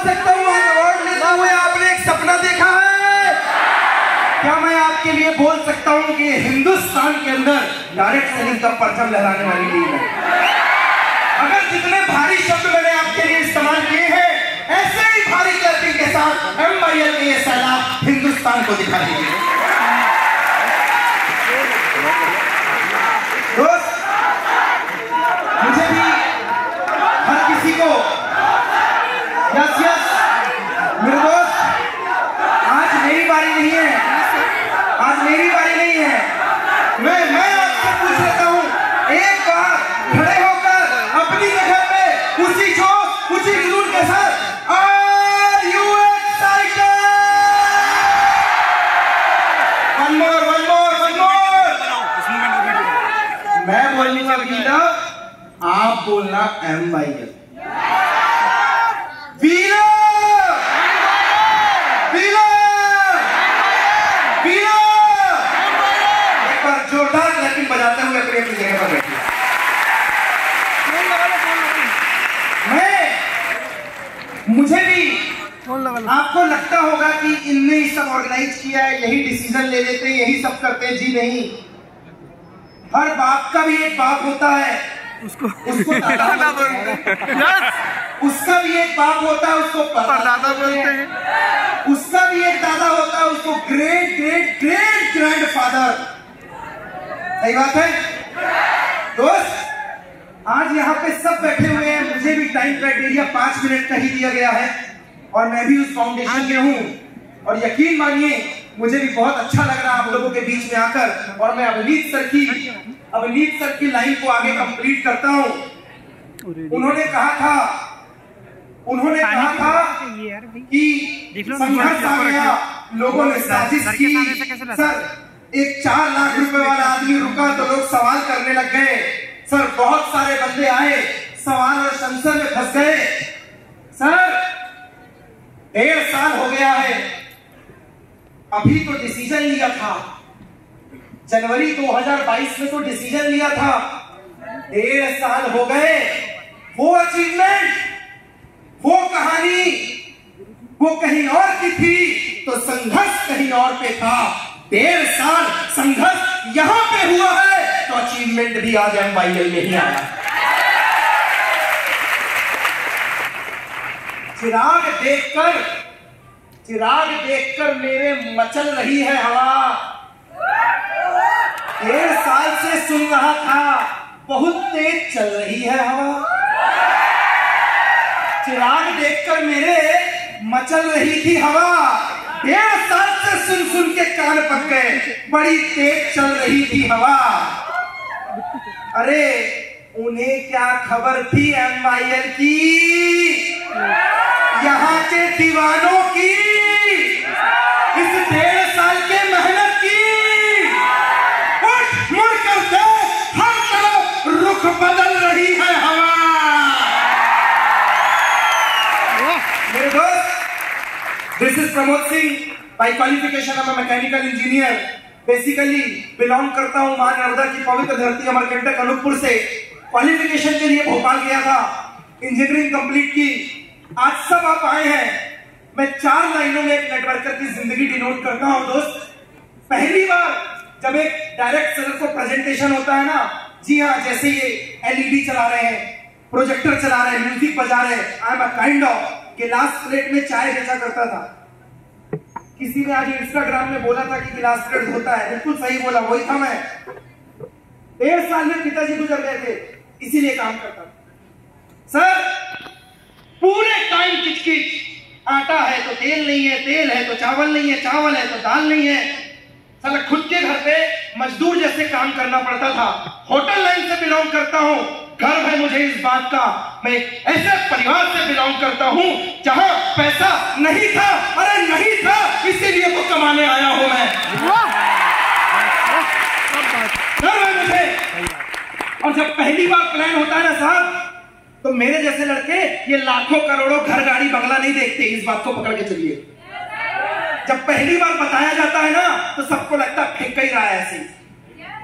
सकता हूँ अवार्ड लेते हुए आपने एक सपना देखा है क्या? मैं आपके लिए बोल सकता हूँ कि हिंदुस्तान के अंदर डायरेक्ट सेलिंग का परचम लहराने वाली टीम है। अगर जितने भारी शब्द मैंने आपके लिए इस्तेमाल किए हैं ऐसे ही भारी क्लैपिंग के साथ MYL के ये सैलाब हिंदुस्तान को दिखा दीजिए। दोस्त, मुझे भी हर किसी को यस यस मेरे दोस्त, आज मेरी बारी नहीं है, आज मेरी बारी नहीं है। मैं आपसे पूछ लेता हूँ एक बार खड़े होकर अपनी जगह पे उसी जोश उसी जुनून के साथ, are you excited? One more one more one more. मैं बोलूंगा गीता, आप बोलना MYL। वीरा वीरा वीरा, एक बार जोरदार क्लैपिंग बजाते हुए अपनी अपनी जगह पर बैठिए। मुझे भी आपको लगता होगा कि इनने ही सब ऑर्गेनाइज किया है, यही डिसीजन ले लेते, यही सब करते हैं। जी नहीं, हर बाप का भी एक बाप होता है, उसको दादा बोलते हैं। उसका भी एक बाप होता है, उसको परदादा बोलते हैं। उसका भी एक दादा होता है, उसको ग्रेट ग्रेट ग्रेट ग्रैंडफादर। सही बात है दोस्त। आज यहाँ पे सब बैठे हुए हैं, मुझे भी टाइम क्राइटेरिया 5 मिनट का ही दिया गया है और मैं भी उस फाउंडेशन में हूँ। और यकीन मानिए मुझे भी बहुत अच्छा लग रहा है आप लोगों के बीच में आकर। और मैं अवनीत सर की लाइन को आगे कंप्लीट करता हूँ। उन्होंने कहा था कि संघर्ष आ गया, लोगों ने साजिश की। सर, एक 4 लाख रुपए वाला आदमी रुका तो लोग सवाल करने लग गए। सर, बहुत सारे बंदे आए, सवाल और संशय में फंस गए। सर, 1.5 साल हो गया है, अभी तो डिसीजन लिया था, जनवरी 2022 में तो डिसीजन लिया था। 1.5 साल हो गए, वो अचीवमेंट, वो कहानी वो कहीं और की थी तो संघर्ष कहीं और पे था। 1.5 साल संघर्ष यहां पे हुआ है तो अचीवमेंट भी आज MYL में ही आया। चिराग देखकर मेरे मचल रही है हवा। 1.5 साल से सुन रहा था, बहुत तेज चल रही है हवा। चिराग देखकर मेरे मचल रही थी हवा। 1.5 साल से सुन सुन के कान पक गए, बड़ी तेज चल रही थी हवा। अरे उन्हें क्या खबर थी MYL की, यहाँ के दीवानों की, इस 1.5 साल के मेहनत की। उठ मुड़ कर देख, हर तरफ रुख बदल रही है हवा। मेरे दोस्त, this is Pramod Singh. By qualification I'm a mechanical engineer. Basically belong करता हूं मां नर्मदा की पवित्र धरती अमरकंटक अनूपपुर से। क्वालिफिकेशन के लिए भोपाल गया था, इंजीनियरिंग कंप्लीट की। आज सब आप आए हैं। मैं 4 लाइनों में एक नेटवर्कर की जिंदगी डिनोट करता हूं दोस्त। पहली बार जब एक डायरेक्ट सेलर को प्रेजेंटेशन होता है ना, जी हाँ, जैसे ये LED चला रहे हैं, प्रोजेक्टर चला रहे हैं, म्यूजिक बजा रहे हैं। I am a kind of गिलास प्लेट में चाय बेचा करता था। किसी ने आज इंस्टाग्राम में बोला था कि गिलास प्लेट होता है, बिल्कुल सही बोला, वही था मैं। 1.5 साल में पिताजी गुजर गए थे, इसीलिए काम करता था। सर, पूरे टाइम किचकिच, आटा है तो तेल नहीं है, तेल है तो चावल नहीं है, चावल है तो दाल नहीं है। साला खुद के घर पे मजदूर जैसे काम करना पड़ता था। होटल लाइन से बिलोंग करता हूँ, गर्व है मुझे इस बात का। मैं ऐसे परिवार से बिलोंग करता हूँ जहाँ पैसा नहीं था, अरे नहीं था, इसीलिए तो कमाने आया हूँ मैं। गर्व है मुझे। और जब पहली बार प्लान होता है ना साहब, तो मेरे जैसे लड़के ये लाखों करोड़ों घर गाड़ी बंगला नहीं देखते। इस बात को पकड़ के चलिए। जब पहली बार बताया जाता है ना तो सबको लगता है फेंक ही रहा है ऐसे।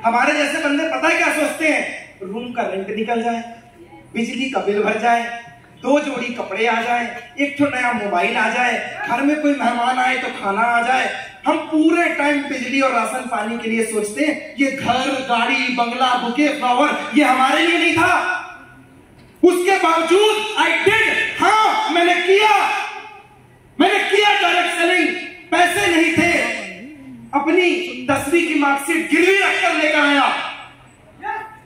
हमारे जैसे बंदे पता है क्या सोचते हैं, रूम का रेंट निकल जाए, बिजली का बिल भर जाए, 2 जोड़ी कपड़े आ जाए, एक तो नया मोबाइल आ जाए, घर में कोई मेहमान आए तो खाना आ जाए। हम पूरे टाइम बिजली और राशन पानी के लिए सोचते हैं। ये घर, गाड़ी, बंगला, बुके, फ्लावर ये हमारे लिए नहीं था। उसके बावजूद आई डिड, हाँ मैंने किया डायरेक्ट सेलिंग। पैसे नहीं थे, अपनी 10वीं की मार्कशीट गिरवी रखकर लेकर आया।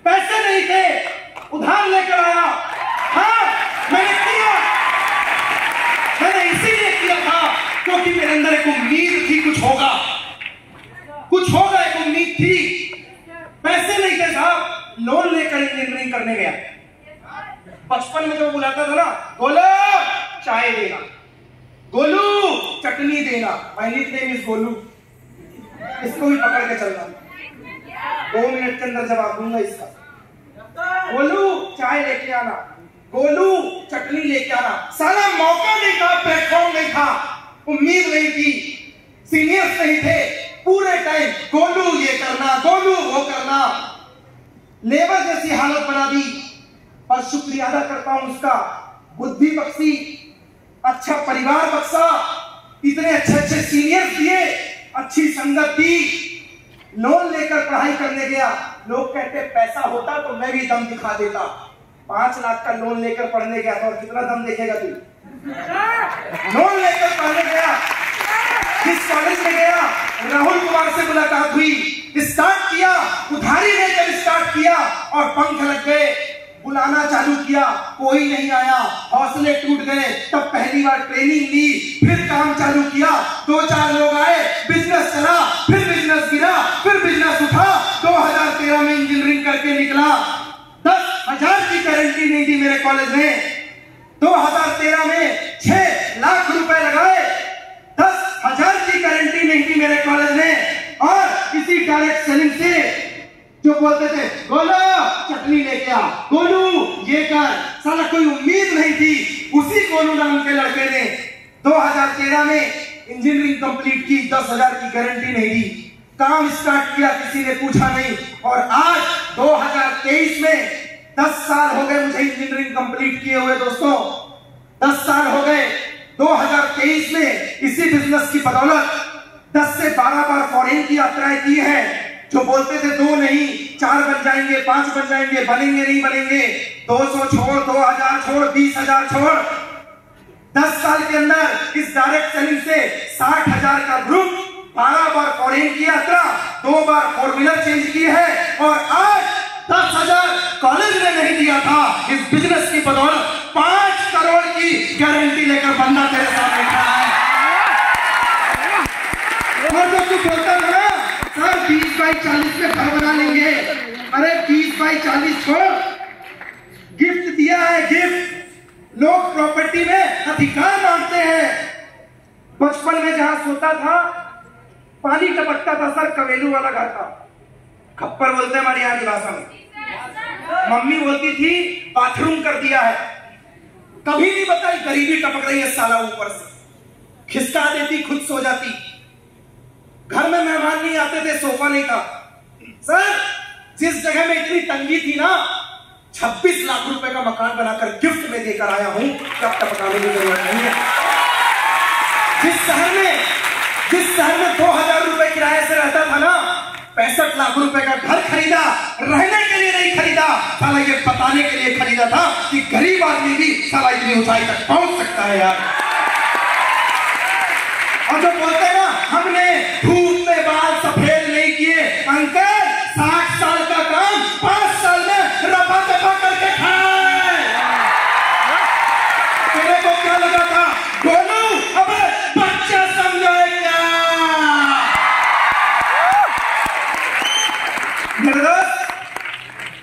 पैसे नहीं थे, उधार लेकर आया। हाँ मैंने किया, मैंने इसीलिए किया था क्योंकि मेरे अंदर एक उम्मीद थी कुछ होगा, एक उम्मीद थी। पैसे नहीं थे साहब, लोन लेकर इंजीनियरिंग करने गया। बचपन में जो बुलाता था ना, गोलू चाय देना, गोलू चटनी देना, माय निकनेम इज गोलू। इसको भी पकड़ के चलना, 2 मिनट के अंदर जवाब दूंगा इसका। गोलू चाय लेके आना, गोलू चटनी लेके आना। साला मौका नहीं था, प्लेटफॉर्म नहीं था, उम्मीद नहीं थी, सीनियर्स नहीं थे। पूरे टाइम गोलू ये करना, गोलू वो करना, लेबर जैसी हालत बना दी। और शुक्रिया अदा करता हूं उसका, बुद्धि बख्शी, अच्छा परिवार बख्शा, इतने अच्छे सीनियर्स दिए, अच्छी संगत दी। लोन लेकर पढ़ाई करने गया, लोग कहते पैसा होता तो मैं भी दम दिखा देता। 5 लाख का लोन लेकर पढ़ने गया था, और कितना दम देखेगा तू? लोन लेकर पढ़ने गया, किस कॉलेज में गया, राहुल कुमार से मुलाकात हुई, स्टार्ट किया, उधारी लेकर स्टार्ट किया, और पंख लग गए। बुलाना चालू किया, कोई नहीं आया, हौसले टूट गए। तब पहली बार ट्रेनिंग ली, फिर काम चालू किया, 2-4 लोग आए, बिजनेस चला, फिर बिजनेस गिरा, फिर बिजनेस उठा। 2013 में इंजीनियरिंग करके निकला। 10,000 की गारंटी नहीं दी मेरे कॉलेज में। 2013 में 6 लाख रुपए लगाए, 10,000 की गारंटी नहीं दी मेरे कॉलेज में। और इसी डायरेक्ट सेलिंग से जो बोलते थे गोलू चटनी लेके आ, गोलू ये कर, साला कोई उम्मीद नहीं थी। उसी गोलू नाम के लड़के ने 2013 में इंजीनियरिंग कंप्लीट की, 10,000 की गारंटी नहीं दी, काम स्टार्ट किया, किसी ने पूछा नहीं। और आज 2023 में 10 साल हो गए मुझे इंजीनियरिंग कंप्लीट किए हुए दोस्तों, 10 साल हो गए। 2023 में इसी बिजनेस की बदौलत 10 से 12 बार फॉरेन की यात्राएं की है। जो बोलते थे 2 नहीं 4 बन जाएंगे, 5 बन जाएंगे, बनेंगे नहीं बनेंगे, 200 छोड़, 2000 छोड़, 20,000 छोड़। 10 साल के अंदर इस डायरेक्ट सेलिंग से 60,000 का ग्रुप, 12 बार फॉरेन की यात्रा, 2 बार 4 व्हीलर चेंज की है। और आज 10,000 कॉलेज में नहीं दिया था, इस बिजनेस की बदौलत 5 करोड़ की गारंटी लेकर बंदा तेरे सामने खड़ा है। और जब तू बोलता था ना सर 20 बाई 40 में घर बना लेंगे, अरे 20 बाई 40 छोड़, गिफ्ट दिया है, गिफ्ट। लोग प्रॉपर्टी में अधिकार मांगते हैं। बचपन में जहां सोता था पानी टपकता था सर, कवेलू वाला घर था, खप्पर बोलते हैं हमारी यहाँ की भाषा में। मम्मी बोलती थी बाथरूम कर दिया है, कभी नहीं बताई गरीबी टपक रही है साला ऊपर से, खिसका देती, खुद सो जाती। घर में मेहमान नहीं आते थे, सोफा नहीं था। सर जिस जगह में इतनी तंगी थी ना, 26 लाख रुपए का मकान बनाकर गिफ्ट में देकर आया हूं, कब टपकाने की जरूरत नहीं है। जिस शहर में 2,000 रुपए किराए से रहता था ना, 65 लाख रुपए का घर खरीदा, रहने के लिए नहीं खरीदा, साला ये बताने के लिए खरीदा था कि गरीब आदमी भी साला इतनी ऊंचाई तक पहुंच सकता है यार। और जो बोलते हैं ना हमने धूप में बाल सफेद नहीं किए, अंकल 60 साल का काम 5 साल में रफा दफा करके खाए। तेरे को क्या लगा था गोलू अब बच्चा समझाएगा?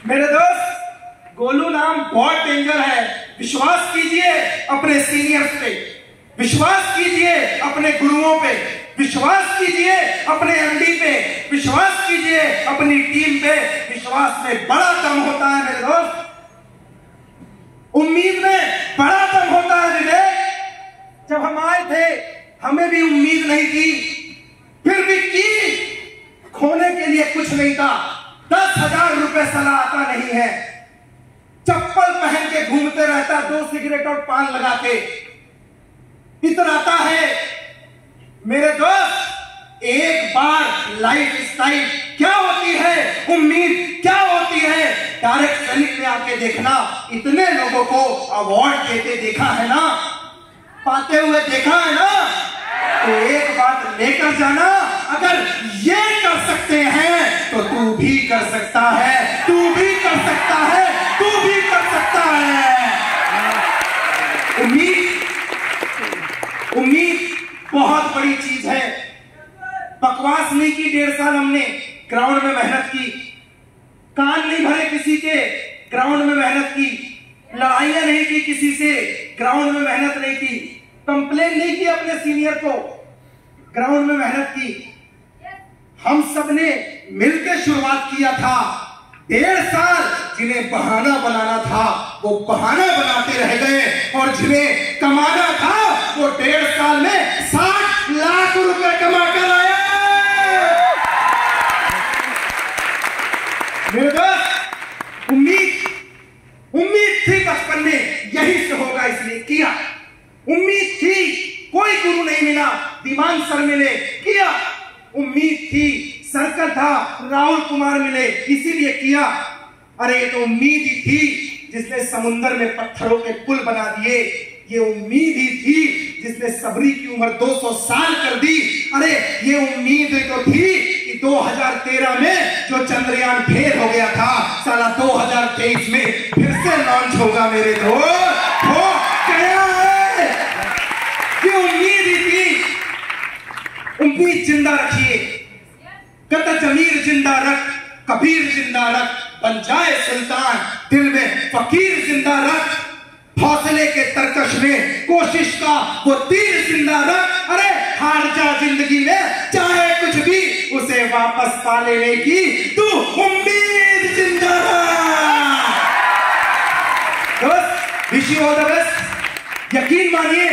मेरे दोस्त गोलू नाम बहुत डेंजर है। विश्वास कीजिए अपने सीनियर्स पे, विश्वास कीजिए अपने गुरुओं पे, विश्वास कीजिए अपने एमडी पे, विश्वास कीजिए अपनी टीम पे। विश्वास में बड़ा दम होता है मेरे दोस्त, उम्मीद में बड़ा दम होता है विवेक। जब हम आए थे हमें भी उम्मीद नहीं थी, फिर भी की, खोने के लिए कुछ नहीं था। 10,000 रुपए सलाह आता नहीं है। चप्पल पहन के घूमते रहता, 2 सिगरेट और पान लगा के इतराता है। मेरे दोस्त, एक बार लाइफ स्टाइल क्या होती है, उम्मीद क्या होती है, डायरेक्ट सैनिक में आके देखना। इतने लोगों को अवार्ड देते देखा है ना, पाते हुए देखा है ना, तो एक बात लेकर जाना, अगर ये कर सकते हैं तो तू भी कर सकता है, तू भी कर सकता है, तू भी कर सकता है। उम्मीद बहुत बड़ी चीज है। बकवास नहीं की, 1.5 साल हमने ग्राउंड में मेहनत की, कान नहीं भरे किसी के, ग्राउंड में मेहनत की, लड़ाइयां नहीं की किसी से, ग्राउंड में मेहनत नहीं की, कंप्लेन नहीं की अपने सीनियर को, ग्राउंड में मेहनत की। हम सब ने मिलकर शुरुआत किया था। 1.5 साल जिन्हें बहाना बनाना था वो बहाना बनाते रह गए, और जिन्हें कमाना था वो 1.5 साल में 60 लाख रुपए कमा कर आए। मेरे दोस्त, उम्मीद थी बचपन में यही से होगा इसलिए किया। उम्मीद थी, कोई गुरु नहीं मिला, दिमाग सर मिले, किया। उम्मीद थी, सर्कल था, राहुल कुमार मिले, इसीलिए किया। अरे ये तो उम्मीद ही थी जिसने समुद्र में पत्थरों के पुल बना दिए। ये उम्मीद ही थी जिसने सबरी की उम्र 200 साल कर दी। अरे ये उम्मीद तो थी कि 2013 में जो चंद्रयान फेल हो गया था, साला 2023 में फिर से लॉन्च होगा। मेरे दोस्त, हो गया है। ये उम्मीद ही थी। उम्मीद जिंदा रखिए, कत जमीर जिंदा रख, कबीर जिंदा रख, बन जाए सुल्तान, दिल में फकीर जिंदा रख, हौसले के तरकश में कोशिश का वो तीर जिंदा रख। अरे हार जा जिंदगी में चाहे कुछ भी, उसे वापस पा लेने की तू उम्मीद जिंदा रख। दोस्त, wish you all the best. यकीन मानिए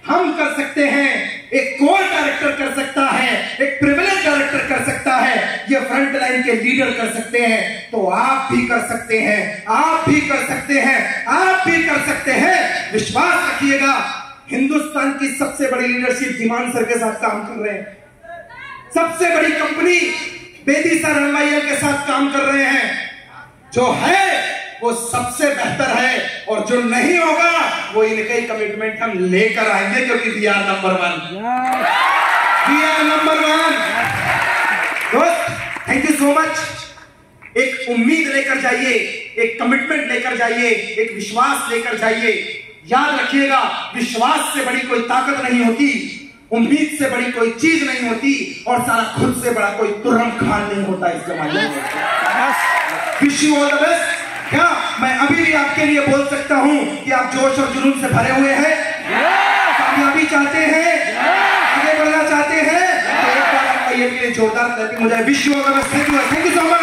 हम कर सकते हैं, एक कोर डायरेक्टर कर सकता है, एक प्रिविलेज डायरेक्टर कर सकता है, ये फ्रंट लाइन के लीडर कर सकते हैं, तो आप भी कर सकते हैं, आप भी कर सकते हैं, आप भी कर सकते हैं। विश्वास रखिएगा, हिंदुस्तान की सबसे बड़ी लीडरशिप धीमान सर के साथ काम कर रहे हैं, सबसे बड़ी कंपनी बेदी सर हलवाइया के साथ काम कर रहे हैं। जो है वो सबसे बेहतर है, और जो नहीं होगा वो इनके कमिटमेंट हम लेकर आएंगे, क्योंकि we are number 1, we are number 1। दोस्त, थैंक यू सो मच। एक उम्मीद लेकर जाइए, एक कमिटमेंट लेकर जाइए, एक विश्वास लेकर जाइए। याद रखिएगा, विश्वास से बड़ी कोई ताकत नहीं होती, उम्मीद से बड़ी कोई चीज नहीं होती, और सारा खुद से बड़ा कोई तुर्रम खान नहीं होता इस जमाने में। Wish you all the best. क्या मैं अभी भी आपके लिए बोल सकता हूं कि आप जोश और जुनून से भरे हुए हैं, कामयाबी चाहते हैं, आगे बढ़ना चाहते हैं, तो एक बार आपका ये जोरदार क्लैपिंग हो जाए। Wish you all the best. Thank you so much.